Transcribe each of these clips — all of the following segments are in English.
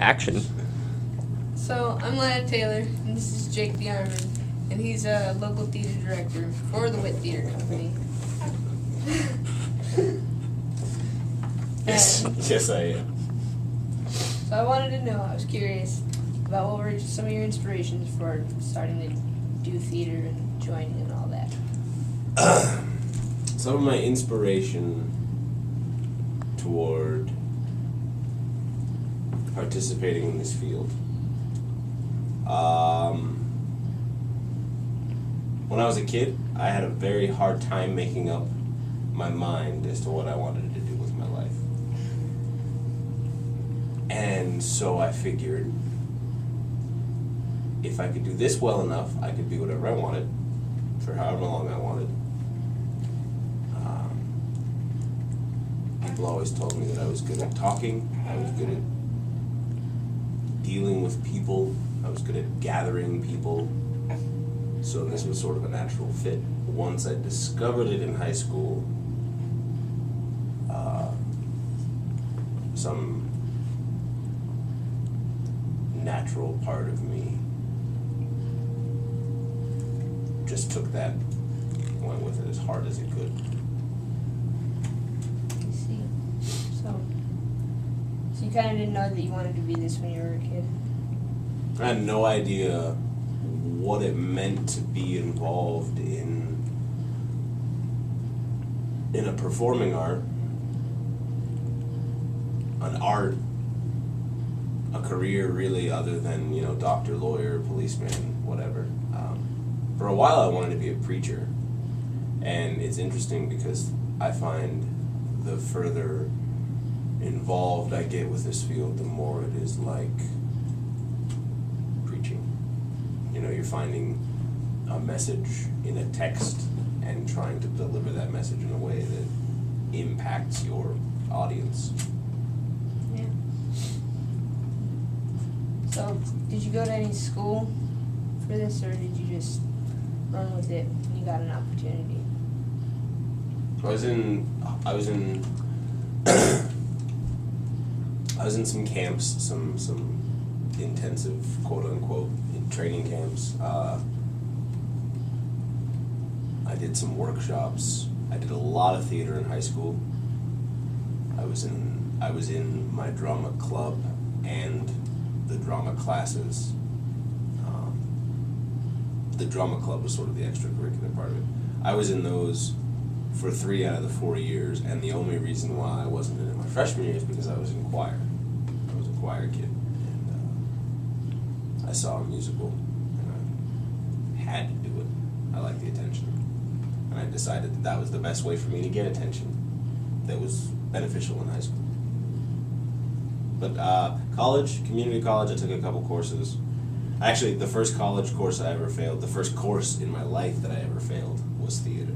action. So, I'm Lana Taylor, and this is Jake DeArmond, and he's a local theater director for the Wit Theater Company. Yes, And yes, I am. so I wanted to know, I was curious about what were some of your inspirations for starting to do theater and joining and all that. Some of my inspiration toward participating in this field. When I was a kid, I had a very hard time making up my mind as to what I wanted to do with my life. And so I figured if I could do this well enough, I could be whatever I wanted for however long I wanted. People always told me that I was good at talking, I was good at dealing with people, I was good at gathering people. So this was sort of a natural fit. Once I discovered it in high school, some natural part of me just took that, went with it as hard as it could. I see. So you kind of didn't know that you wanted to be this when you were a kid? I had no idea what it meant to be involved in a performing art, an art, a career really other than, you know, doctor, lawyer, policeman, whatever. For a while I wanted to be a preacher, and it's interesting because I find the further involved I get with this field, the more it is like preaching. You know, you're finding a message in a text and trying to deliver that message in a way that impacts your audience. Yeah. So, did you go to any school for this, or did you just run with it when you got an opportunity? I was in some camps, some intensive quote unquote training camps. I did some workshops. I did a lot of theater in high school. I was in my drama club and the drama classes. The drama club was sort of the extracurricular part of it. I was in those for 3 out of the 4 years, and the only reason why I wasn't in it my freshman year is because I was in choir. I was a choir kid, and I saw a musical, and I had to do it. I liked the attention, and I decided that was the best way for me to get attention that was beneficial in high school. But college, community college, I took a couple courses. Actually, the first college course I ever failed, the first course in my life that I ever failed was theater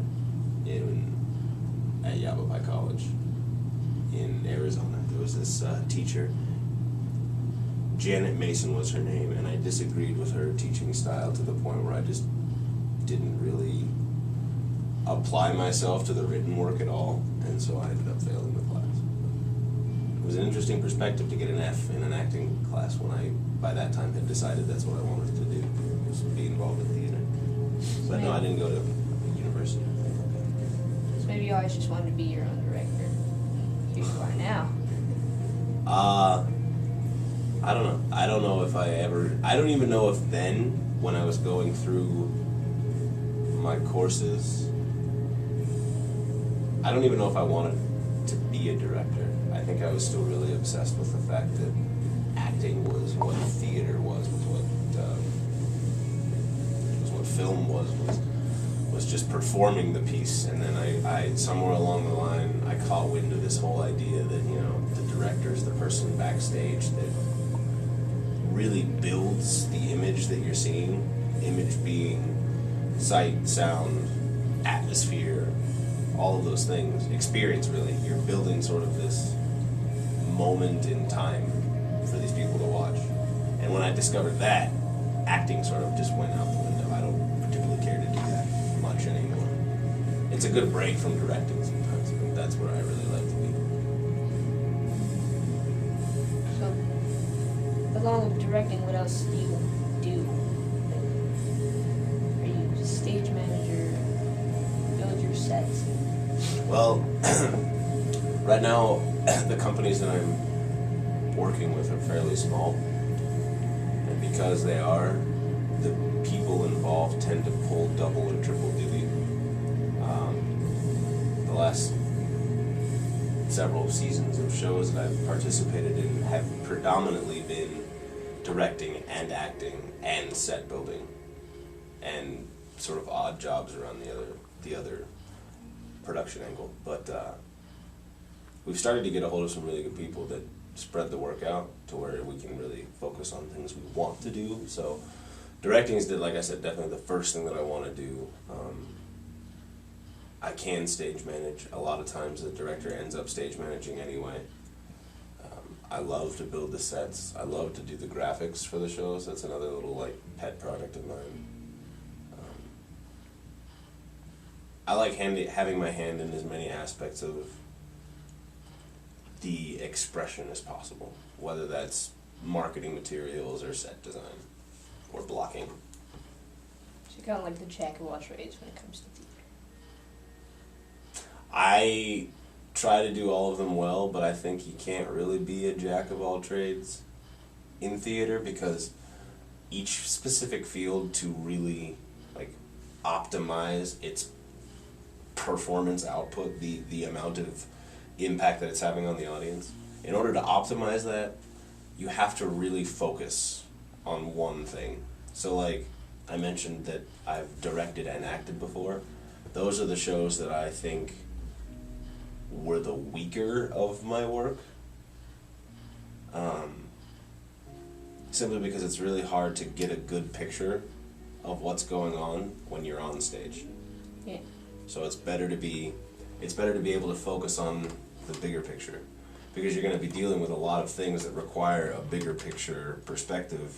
at Yavapai College in Arizona. There was this teacher, Janet Mason was her name, and I disagreed with her teaching style to the point where I just didn't really apply myself to the written work at all, and so I ended up failing the class. It was an interesting perspective to get an F in an acting class when I, by that time, had decided that's what I wanted to do, was be involved in theater. But no, I didn't go to university. So maybe you always just wanted to be your own director. Here you are now. I don't know. I don't know if I don't even know if then, when I was going through my courses, I don't even know if I wanted to be a director. I think I was still really obsessed with the fact that acting was what theater was what film was just performing the piece. And then I somewhere along the line, I caught wind of this whole idea that, you know, the director is the person backstage that really builds the image that you're seeing. Image being sight, sound, atmosphere, all of those things. Experience, really. You're building sort of this moment in time for these people to watch. And when I discovered that, acting sort of just went out the window. I don't particularly care to do that much anymore. It's a good break from directing sometimes, but that's where I really like to be. So, along with directing, what else do you do? Are you a stage manager? Build your sets? Well, right now, the companies that I'm working with are fairly small, and because they are, the people involved tend to pull double or triple duty. The last several seasons of shows that I've participated in have predominantly been directing and acting and set building, and sort of odd jobs around the other production angle. But we've started to get a hold of some really good people that spread the work out to where we can really focus on things we want to do. So directing is, like I said, definitely the first thing that I want to do. I can stage manage. A lot of times the director ends up stage managing anyway. I love to build the sets. I love to do the graphics for the shows. That's another little like pet project of mine. I like having my hand in as many aspects of the expression as possible, whether that's marketing materials or set design or blocking. So you're kind of like the jack of all trades when it comes to theater. I try to do all of them well, but I think you can't really be a jack of all trades in theater, because each specific field, to really like optimize its performance output, the amount of impact that it's having on the audience, in order to optimize that, you have to really focus on one thing. So like I mentioned that I've directed and acted before. Those are the shows that I think were the weaker of my work. Simply because it's really hard to get a good picture of what's going on when you're on stage. Yeah. So it's better to be able to focus on the bigger picture, because you're going to be dealing with a lot of things that require a bigger picture perspective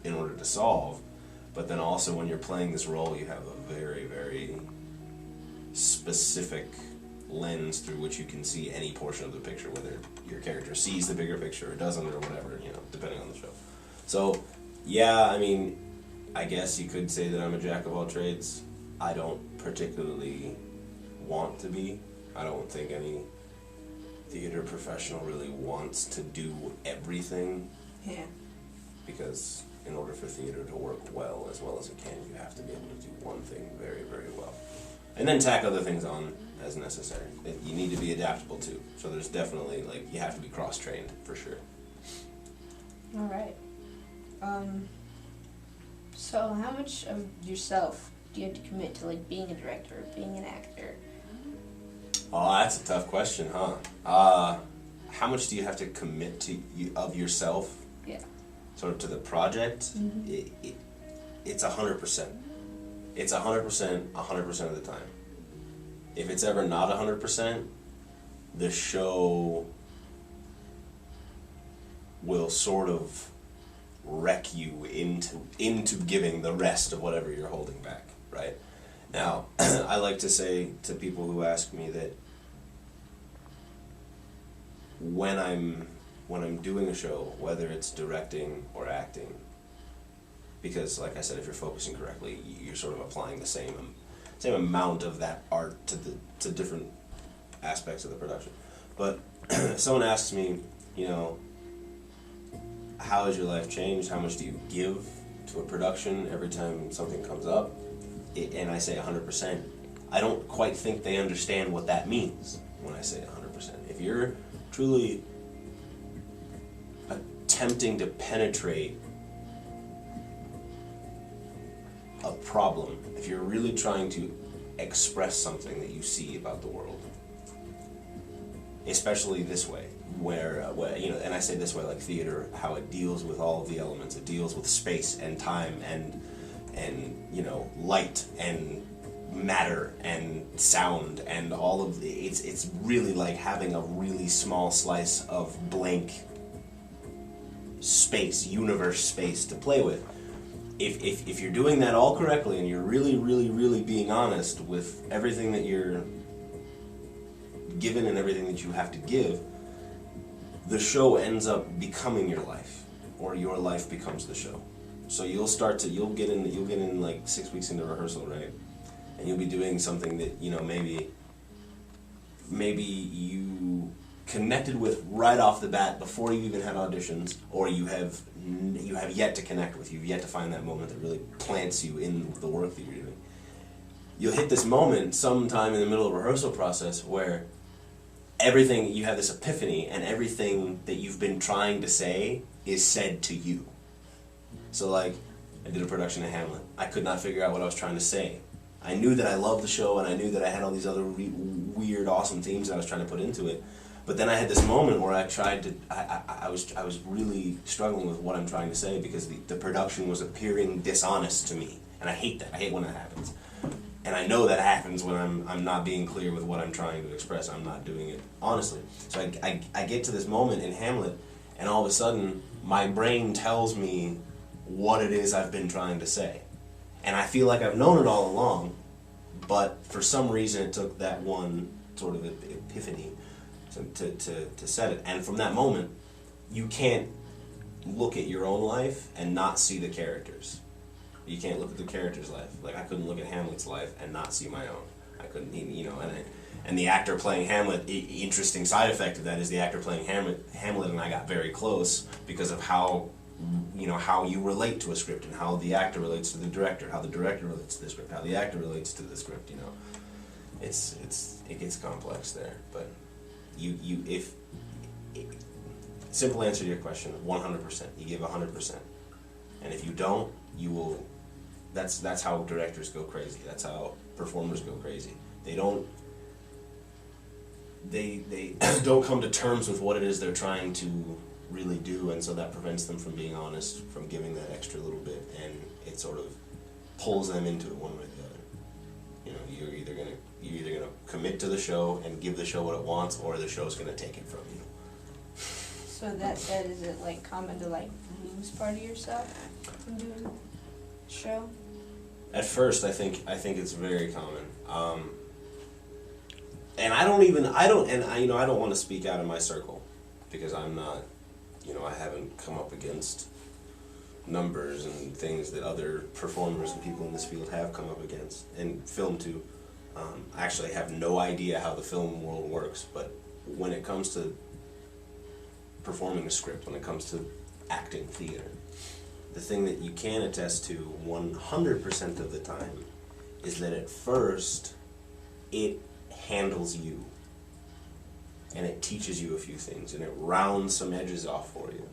in order to solve. But then also when you're playing this role, you have a very, very specific lens through which you can see any portion of the picture, whether your character sees the bigger picture or doesn't, or whatever, depending on the show. So, yeah, I mean, I guess you could say that I'm a jack of all trades. I don't particularly want to be. I don't think any theater professional really wants to do everything. Yeah. Because in order for theater to work well as it can, you have to be able to do one thing very, very well. And then tack other things on as necessary. You need to be adaptable too. So there's definitely, you have to be cross-trained for sure. All right. So how much of yourself do you have to commit to being a director or being an actor? Oh, that's a tough question, huh? How much do you have to commit to of yourself? Yeah. Sort of to the project? Mm-hmm. It's 100%. It's 100%, 100% of the time. If it's ever not 100%, the show will sort of wreck you into giving the rest of whatever you're holding back, right? Now, I like to say to people who ask me that when I'm doing a show, whether it's directing or acting, because like I said, if you're focusing correctly, you're sort of applying the same amount of that art to different aspects of the production. But if someone asks me, how has your life changed? How much do you give to a production every time something comes up? And I say 100%. I don't quite think they understand what that means when I say 100%. If you're truly attempting to penetrate a problem, if you're really trying to express something that you see about the world, especially this way, where and I say this way, like theater, how it deals with all of the elements. It deals with space and time and light and matter and sound and all of it's really like having a really small slice of blank space, universe space to play with. If you're doing that all correctly and you're really, really, really being honest with everything that you're given and everything that you have to give, the show ends up becoming your life. or your life becomes the show. So you'll get in like 6 weeks into rehearsal, right? And you'll be doing something that, you know, maybe you connected with right off the bat before you even had auditions, or you have yet to connect with. You've yet to find that moment that really plants you in the work that you're doing. You'll hit this moment sometime in the middle of a rehearsal process where you have this epiphany, and everything that you've been trying to say is said to you. So like, I did a production of Hamlet. I could not figure out what I was trying to say. I knew that I loved the show, and I knew that I had all these other weird, awesome themes that I was trying to put into it. But then I had this moment where I was really struggling with what I'm trying to say, because the production was appearing dishonest to me. And I hate that. I hate when that happens. And I know that happens when I'm not being clear with what I'm trying to express. I'm not doing it honestly. So I get to this moment in Hamlet, and all of a sudden, my brain tells me what it is I've been trying to say. And I feel like I've known it all along, but for some reason it took that one sort of epiphany to set it. And from that moment, you can't look at your own life and not see the characters. You can't look at the character's life. Like, I couldn't look at Hamlet's life and not see my own. I couldn't, you know, and the actor playing Hamlet, interesting side effect of that is the actor playing Hamlet and I got very close because of how, you know, how you relate to a script, and how the actor relates to the director, how the director relates to the script, how the actor relates to the script, you know. It gets complex there, but simple answer to your question, 100%. You give 100%. And if you don't, you will, that's how directors go crazy. That's how performers go crazy. They don't come to terms with what it is they're trying to really do, and so that prevents them from being honest, from giving that extra little bit, and it sort of pulls them into it one way or the other. You know, you're either gonna commit to the show and give the show what it wants, or the show's gonna take it from you. So that said, is it like common to like lose part of yourself from doing the show? At first, I think it's very common. And I don't want to speak out of my circle, because I'm not, you know, I haven't come up against numbers and things that other performers and people in this field have come up against, and film too. I actually have no idea how the film world works, but when it comes to performing a script, when it comes to acting theater, the thing that you can attest to 100% of the time is that at first it handles you, and it teaches you a few things, and it rounds some edges off for you,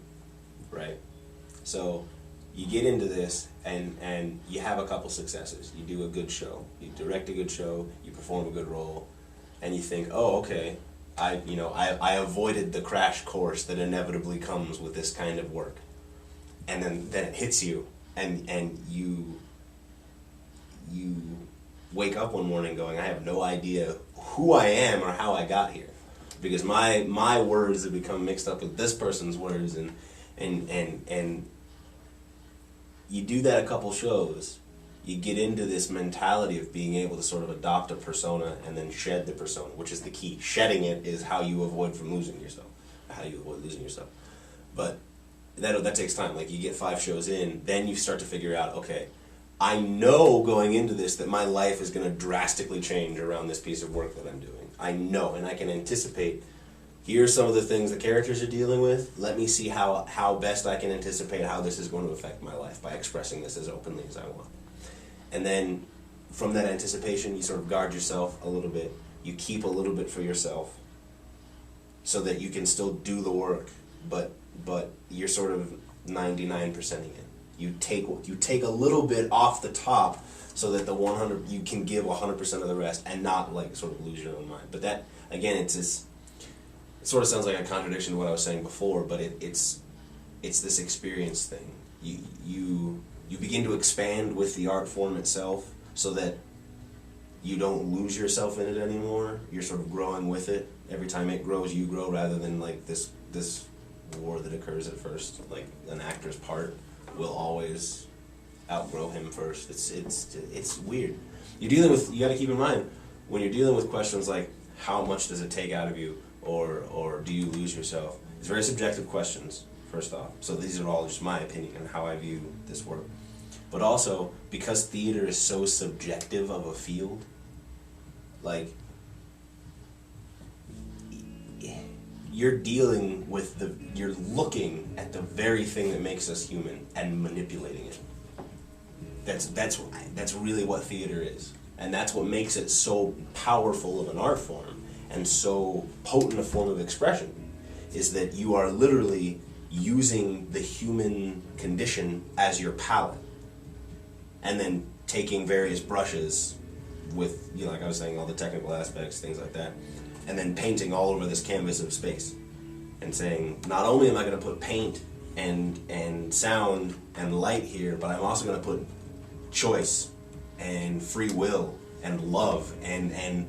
right? So you get into this, and you have a couple successes. You do a good show, you direct a good show, you perform a good role, and you think, oh, okay, I avoided the crash course that inevitably comes with this kind of work. And then it hits you, and you wake up one morning going, I have no idea who I am or how I got here, because my words have become mixed up with this person's words, and you do that a couple shows, you get into this mentality of being able to sort of adopt a persona and then shed the persona, which is the key. Shedding it is how you avoid from losing yourself, how you avoid losing yourself. But that takes time. Like, you get 5 shows in, then you start to figure out, okay, I know going into this that my life is going to drastically change around this piece of work that I'm doing. I know, and I can anticipate, here's some of the things the characters are dealing with. Let me see how best I can anticipate how this is going to affect my life by expressing this as openly as I want. And then from that anticipation, you sort of guard yourself a little bit. You keep a little bit for yourself so that you can still do the work, but you're sort of 99%ing it. You take a little bit off the top so that the 100, you can give 100% of the rest and not like sort of lose your own mind. But that, again, it sort of sounds like a contradiction to what I was saying before, but it's this experience thing. You begin to expand with the art form itself so that you don't lose yourself in it anymore. You're sort of growing with it. Every time it grows, you grow, rather than like this war that occurs at first. Like, an actor's part will always outgrow him first. It's weird. You got to keep in mind, when you're dealing with questions like how much does it take out of you, or do you lose yourself? It's very subjective questions, first off. So these are all just my opinion on how I view this work. But also, because theater is so subjective of a field, like, you're dealing with you're looking at the very thing that makes us human and manipulating it. That's really what theater is. And that's what makes it so powerful of an art form and so potent a form of expression, is that you are literally using the human condition as your palette, and then taking various brushes with, you know, like I was saying, all the technical aspects, things like that, and then painting all over this canvas of space, and saying, not only am I going to put paint and sound and light here, but I'm also going to put choice and free will and love and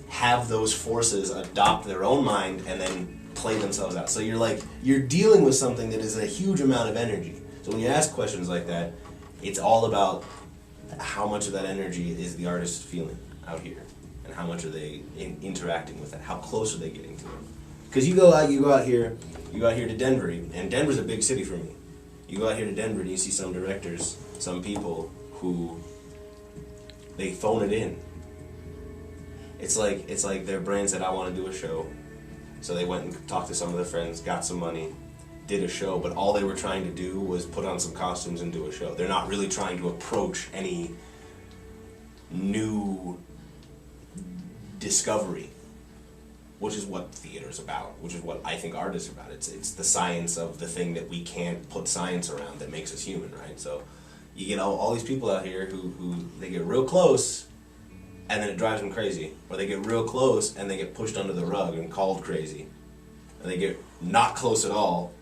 have those forces adopt their own mind and then play themselves out. So you're dealing with something that is a huge amount of energy. So when you ask questions like that, it's all about how much of that energy is the artist feeling out here, and how much are they interacting with it, how close are they getting to it. Because you go out here to Denver, and Denver's a big city for me. You go out here to Denver and you see some directors, some people who they phone it in. It's like their brain said, I want to do a show. So they went and talked to some of their friends, got some money, did a show, but all they were trying to do was put on some costumes and do a show. They're not really trying to approach any new discovery, which is what theater is about, which is what I think art is about. It's the science of the thing that we can't put science around that makes us human, right? So you get all these people out here who they get real close and then it drives them crazy, or they get real close and they get pushed under the rug and called crazy, and they get not close at all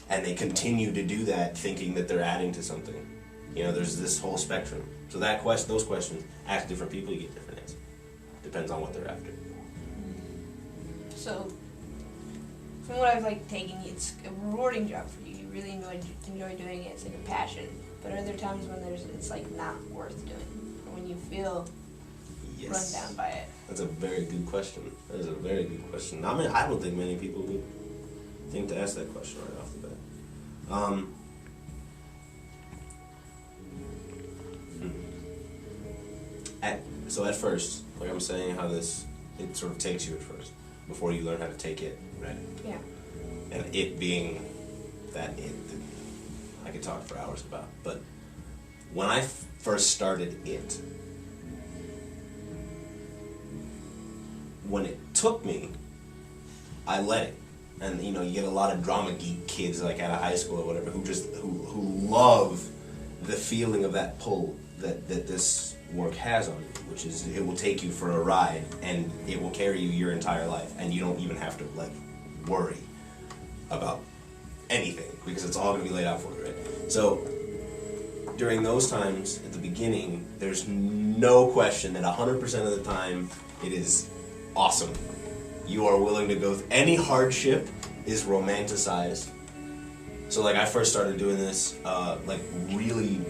and they continue to do that thinking that they're adding to something. You know, there's this whole spectrum. So those questions, ask different people, you get different answers. Depends on what they're after. So, from what I've taken, it's a rewarding job for you. You really enjoy doing it. It's like a passion. But are there times when it's not worth doing, or when you feel run down by it? That's a very good question. That is a very good question. I mean, I don't think many people would think to ask that question right off the bat. At first, like I'm saying, how it sort of takes you at first, before you learn how to take it, right? Yeah. And it being that I could talk for hours about. But when I first started it, when it took me, I let it. And you get a lot of drama geek kids like out of high school or whatever who love the feeling of that pull that this work has on you, which is it will take you for a ride and it will carry you your entire life, and you don't even have to worry about anything because it's all going to be laid out for you, right? So during those times at the beginning, there's no question that 100% of the time it is awesome. You are willing to go any hardship is romanticized. So I first started doing this really,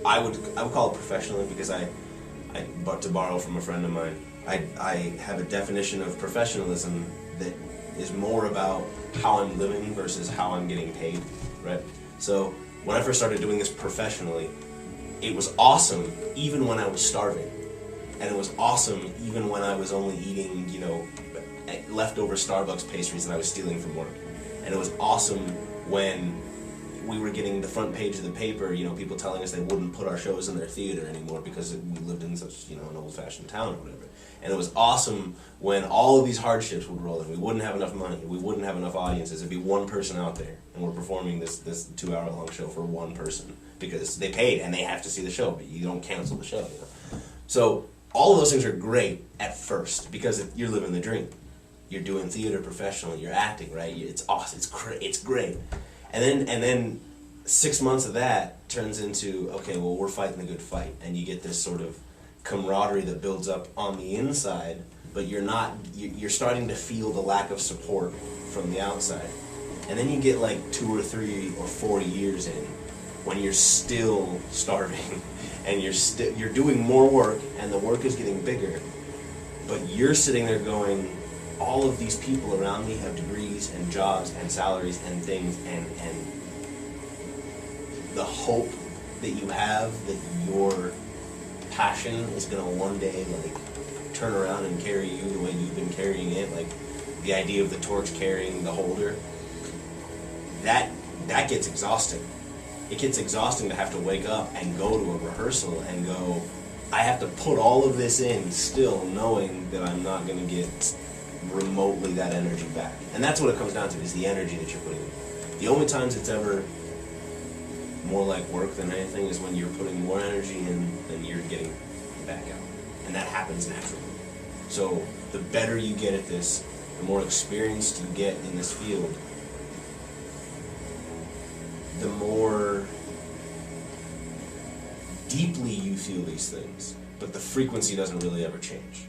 I would call it professionally, because to borrow from a friend of mine, I have a definition of professionalism that is more about how I'm living versus how I'm getting paid, right? So when I first started doing this professionally, it was awesome even when I was starving. And it was awesome even when I was only eating, leftover Starbucks pastries that I was stealing from work. And it was awesome when we were getting the front page of the paper, people telling us they wouldn't put our shows in their theater anymore because we lived in such, an old-fashioned town or whatever. And it was awesome when all of these hardships would roll in. We wouldn't have enough money. We wouldn't have enough audiences. It'd be one person out there, and we're performing this 2-hour-long show for one person because they paid and they have to see the show, but you don't cancel the show. So all of those things are great at first because you're living the dream. You're doing theater professionally. You're acting, right? It's awesome. It's great. And then 6 months of that turns into, okay, well, we're fighting the good fight, and you get this sort of camaraderie that builds up on the inside, but you're starting to feel the lack of support from the outside. And then you get 2 or 3 or 4 years in when you're still starving and you're doing more work and the work is getting bigger, but you're sitting there going, all of these people around me have degrees and jobs and salaries and things, and the hope that you have that your passion is going to one day like turn around and carry you the way you've been carrying it, like the idea of the torch carrying the holder, that gets exhausting. It gets exhausting to have to wake up and go to a rehearsal and go, I have to put all of this in still knowing that I'm not going to get remotely that energy back. And that's what it comes down to, is the energy that you're putting in. The only times it's ever more like work than anything is when you're putting more energy in than you're getting back out. And that happens naturally. So the better you get at this, the more experienced you get in this field, the more deeply you feel these things, but the frequency doesn't really ever change,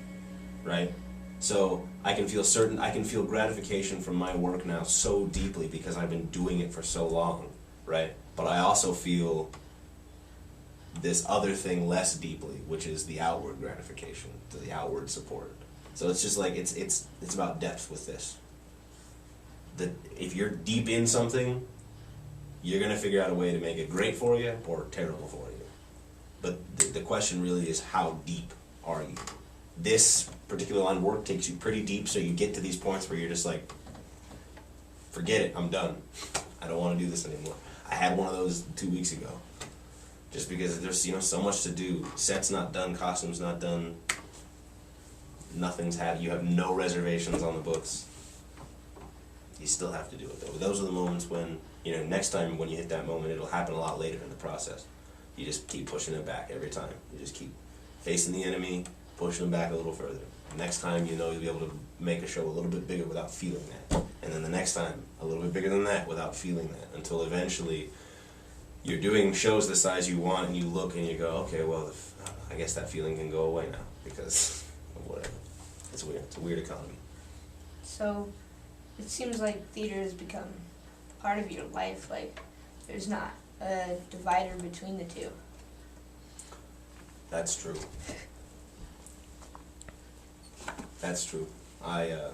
right? So I can feel gratification from my work now so deeply because I've been doing it for so long, right? But I also feel this other thing less deeply, which is the outward gratification, the outward support. So it's just like, it's about depth with this. If you're deep in something, you're going to figure out a way to make it great for you or terrible for you. But the question really is, how deep are you? This particular line of work takes you pretty deep, so you get to these points where you're just like, forget it, I'm done. I don't want to do this anymore. I had one of those 2 weeks ago. Just because there's so much to do. Set's not done, costume's not done, nothing's had. You have no reservations on the books. You still have to do it though. Those are the moments when, next time when you hit that moment, it'll happen a lot later in the process. You just keep pushing it back every time. You just keep facing the enemy, pushing them back a little further. Next time, you'll be able to make a show a little bit bigger without feeling that. And then the next time, a little bit bigger than that without feeling that. Until eventually, you're doing shows the size you want, and you look and you go, okay, well, I guess that feeling can go away now because of whatever. It's weird. It's a weird economy. So, it seems like theater has become part of your life. Like, there's not a divider between the two. That's true. That's true. Yeah.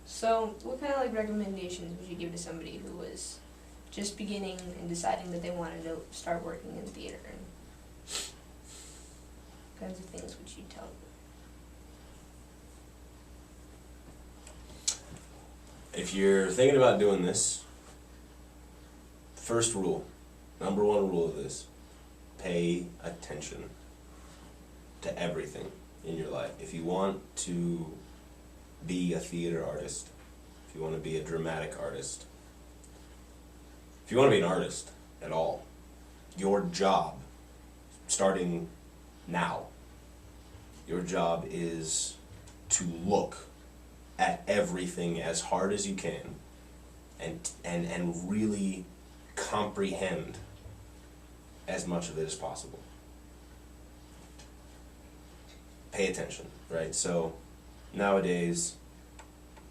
So what kind of recommendations would you give to somebody who was just beginning and deciding that they wanted to start working in theater, and what kinds of things would you tell them? If you're thinking about doing this, first rule, number one rule of this, pay attention to everything in your life. If you want to be a theater artist, if you want to be a dramatic artist, if you want to be an artist at all, your job, starting now, your job is to look at everything as hard as you can and really comprehend as much of it as possible. Pay attention, right? So nowadays,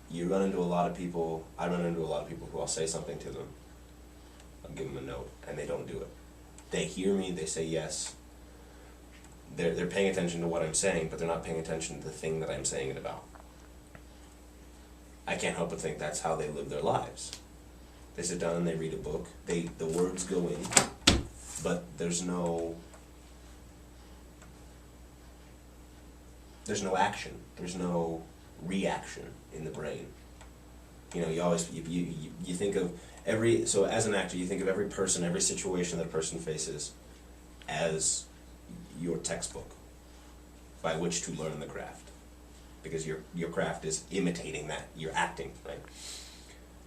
you run into a lot of people, I run into a lot of people who I'll say something to them, I'll give them a note, and they don't do it. They hear me, they say yes, they're paying attention to what I'm saying, but they're not paying attention to the thing that I'm saying it about. I can't help but think that's how they live their lives. They sit down and they read a book, the words go in, but there's no action, there's no reaction in the brain. You always, you think of so as an actor, you think of every person, every situation that a person faces as your textbook by which to learn the craft. Because your craft is imitating that, you're acting, right?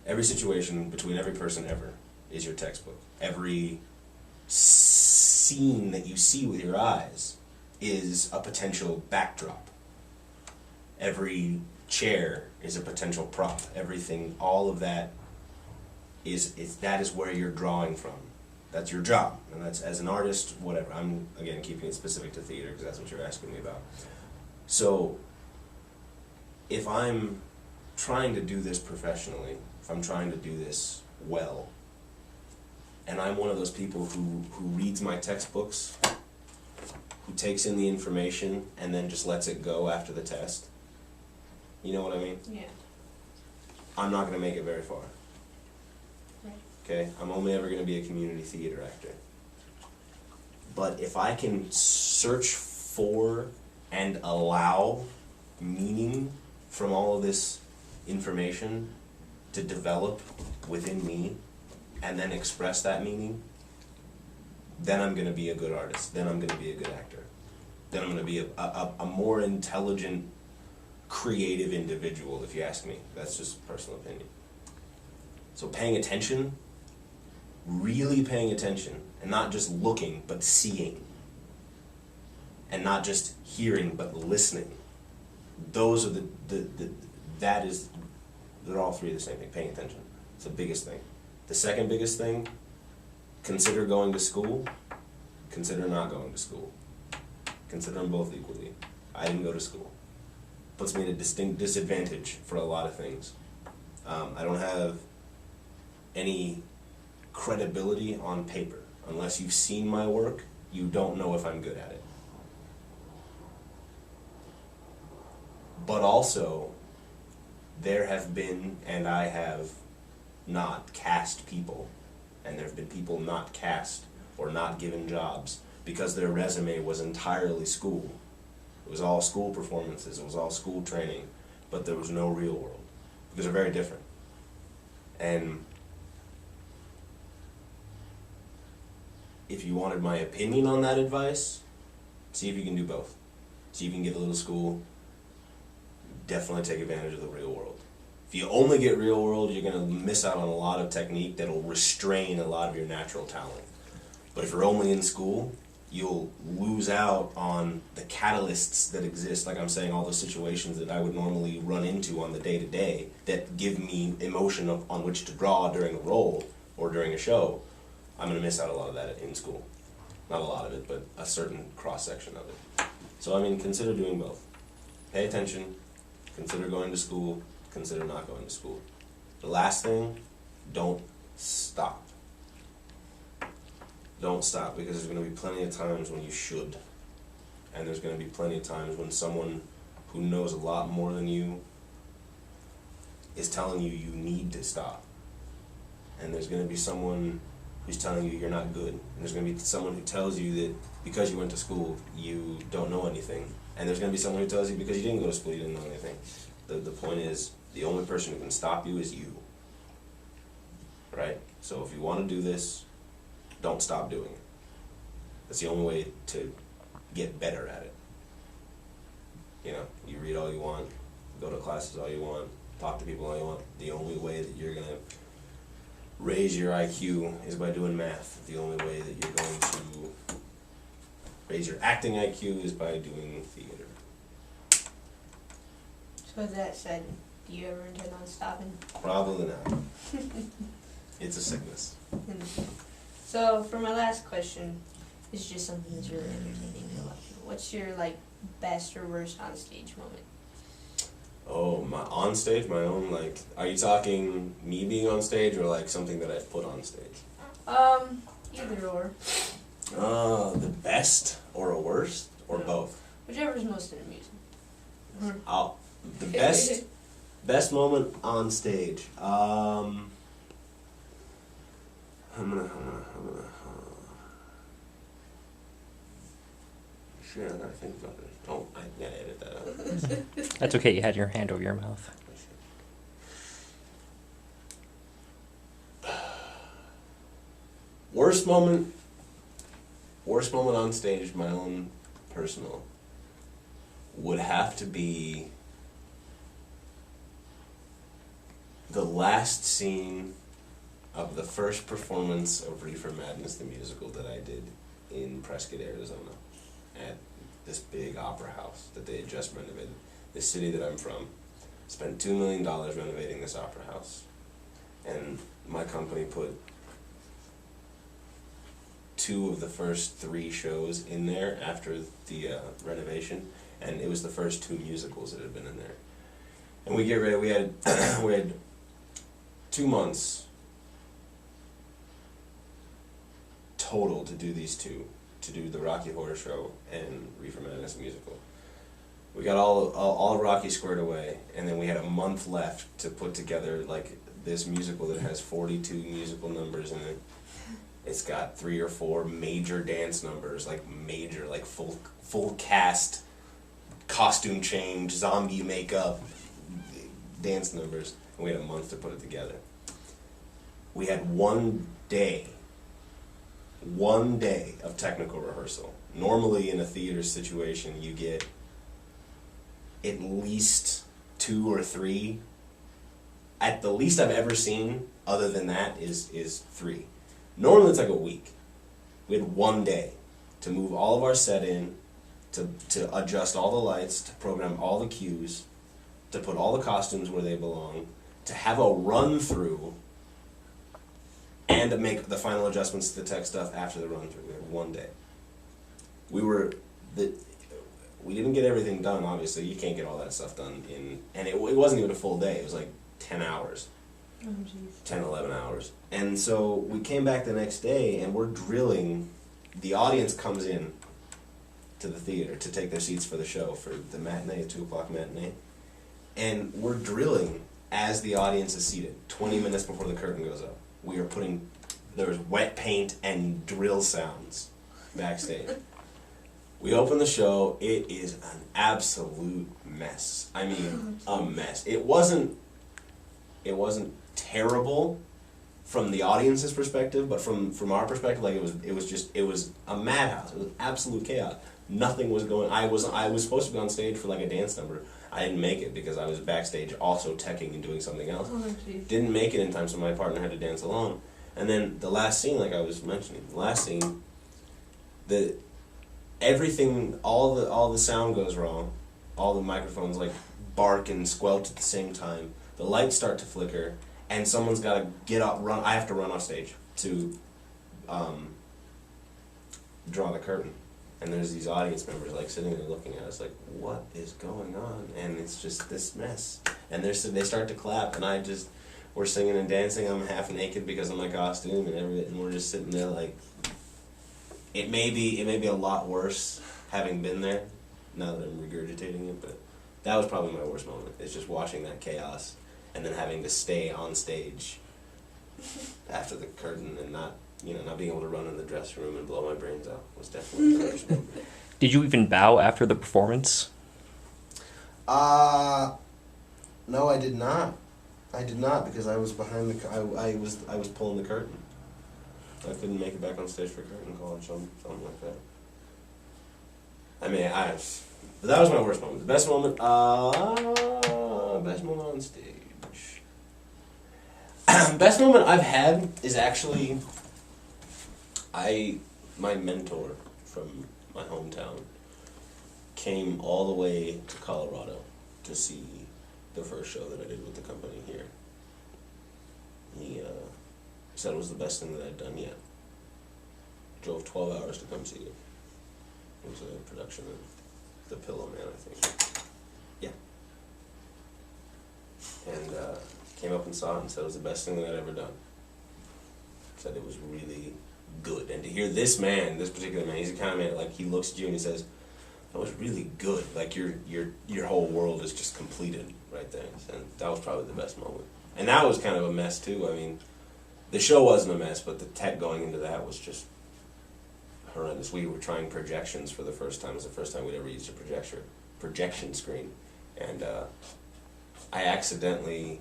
Every situation between every person ever is your textbook. Every scene that you see with your eyes is a potential backdrop. Every chair is a potential prop. Everything, all of that that is where you're drawing from. That's your job, and that's, as an artist, whatever. I'm, again, keeping it specific to theater because that's what you're asking me about. So, if I'm trying to do this professionally, if I'm trying to do this well, and I'm one of those people who reads my textbooks who takes in the information and then just lets it go after the test. You know what I mean? Yeah. I'm not gonna make it very far. Right. Okay? I'm only ever gonna be a community theater actor. But if I can search for and allow meaning from all of this information to develop within me and then express that meaning, then I'm gonna be a good artist. Then I'm gonna be a good actor. Then I'm gonna be a more intelligent, creative individual, if you ask me. That's just personal opinion. So paying attention, really paying attention, and not just looking, but seeing. And not just hearing, but listening. Those are they're all three the same thing, paying attention. It's the biggest thing. The second biggest thing, consider going to school, consider not going to school. Consider them both equally. I didn't go to school. Puts me at a distinct disadvantage for a lot of things. I don't have any credibility on paper. Unless you've seen my work, you don't know if I'm good at it. But also, there have been, and I have not cast people, and there have been people not cast or not given jobs because their resume was entirely school. It was all school performances, it was all school training, but there was no real world, because they're very different. And if you wanted my opinion on that advice, see if you can do both. See if you can get a little school, definitely take advantage of the real world. If you only get real world, you're going to miss out on a lot of technique that'll restrain a lot of your natural talent. But if you're only in school, you'll lose out on the catalysts that exist, like I'm saying, all the situations that I would normally run into on the day-to-day that give me emotion on which to draw during a role or during a show. I'm going to miss out a lot of that in school. Not a lot of it, but a certain cross-section of it. So, I mean, consider doing both. Pay attention, consider going to school, consider not going to school. The last thing, don't stop. Don't stop, because there's going to be plenty of times when you should. And there's going to be plenty of times when someone who knows a lot more than you is telling you you need to stop. And there's going to be someone who's telling you you're not good. And there's going to be someone who tells you that because you went to school, you don't know anything. And there's going to be someone who tells you because you didn't go to school, you didn't know anything. The point is, the only person who can stop you is you. Right? So if you want to do this, don't stop doing it. That's the only way to get better at it. You know, you read all you want, go to classes all you want, talk to people all you want. The only way that you're going to raise your IQ is by doing math. The only way that you're going to raise your acting IQ is by doing theater. So with that said, do you ever intend on stopping? Probably not. It's a sickness. So for my last question, it's just something that's really entertaining to a lot of people. What's your best or worst on stage moment? Oh, my on stage, my own, are you talking me being on stage or something that I've put on stage? Either or. The best or a worst or both? Whichever is most amusing. The best moment on stage. Shit, I gotta think about this. Oh, I gotta edit that out. That's okay, you had your hand over your mouth. Worst moment on stage, my own personal, would have to be the last scene of the first performance of Reefer Madness, the musical that I did in Prescott, Arizona, at this big opera house that they had just renovated. This city that I'm from spent $2 million renovating this opera house. And my company put 2 of the first 3 shows in there after the renovation, and it was the first 2 musicals that had been in there. And we had we had 2 months total to do these 2 to do the Rocky Horror Show and Reefer Madness musical. We got all Rocky squared away, and then we had a month left to put together like this musical that has 42 musical numbers in it. It's got 3 or 4 major dance numbers, like major, like full cast, costume change, zombie makeup, dance numbers, and we had a month to put it together. We had one day of technical rehearsal. Normally in a theater situation, you get at least 2 or 3. At the least I've ever seen, other than that, is 3. Normally it's like a week. We had one day to move all of our set in, to adjust all the lights, to program all the cues, to put all the costumes where they belong, to have a run through, and to make the final adjustments to the tech stuff after the run through. We had one day. We didn't get everything done, obviously. You can't get all that stuff done and it wasn't even a full day. It was like 10 hours. Oh, jeez. 10, 11 hours. And so we came back the next day and we're drilling. The audience comes in to the theater to take their seats for the show, for the matinee, 2 o'clock matinee. And we're drilling as the audience is seated, 20 minutes before the curtain goes up. We are there's wet paint and drill sounds backstage. We open the show, it is an absolute mess. I mean, a mess. It wasn't terrible from the audience's perspective, but from our perspective, like it was a madhouse. It was absolute chaos. Nothing was going. I was supposed to be on stage for like a dance number. I didn't make it because I was backstage also teching and doing something else. Oh, jeez. Didn't make it in time, so my partner had to dance alone. And then the last scene, like I was mentioning, everything, all the sound goes wrong. All the microphones like bark and squelch at the same time. The lights start to flicker, and someone's got to get up, run. I have to run off stage to draw the curtain. And there's these audience members like sitting there looking at us like, what is going on? And it's just this mess. And they start to clap, and we're singing and dancing. I'm half naked because of my costume and everything, and we're just sitting there like, it may be a lot worse having been there, now that I'm regurgitating it, but that was probably my worst moment. It's just watching that chaos and then having to stay on stage after the curtain and not being able to run in the dressing room and blow my brains out was definitely the worst moment. Did you even bow after the performance? No, I did not. I did not because I was behind I was pulling the curtain. I couldn't make it back on stage for curtain call or something like that. I mean, but that was my worst moment. The best moment on stage. Best moment I've had is actually, my mentor from my hometown came all the way to Colorado to see the first show that I did with the company here. He said it was the best thing that I'd done yet. Drove 12 hours to come see it. It was a production of The Pillow Man, I think. Yeah. And came up and saw it and said it was the best thing that I'd ever done. Said it was really good. And to hear this particular man, he's the kind of man, like, he looks at you and he says, that was really good. Like, your whole world is just completed right there. And that was probably the best moment. And that was kind of a mess, too. I mean, the show wasn't a mess, but the tech going into that was just horrendous. We were trying projections for the first time. It was the first time we'd ever used a projection screen. And I accidentally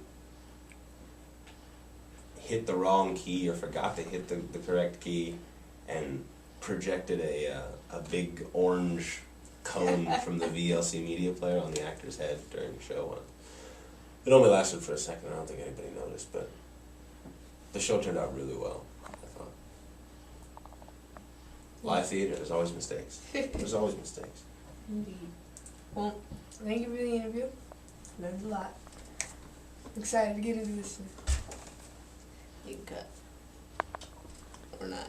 hit the wrong key or forgot to hit the correct key and projected a big orange cone from the VLC media player on the actor's head during the show. It only lasted for a second. I don't think anybody noticed, but the show turned out really well, I thought. Live theater, there's always mistakes. There's always mistakes. Indeed. Well, thank you for the interview. Learned a lot. Excited to get into this. You can cut. Or not.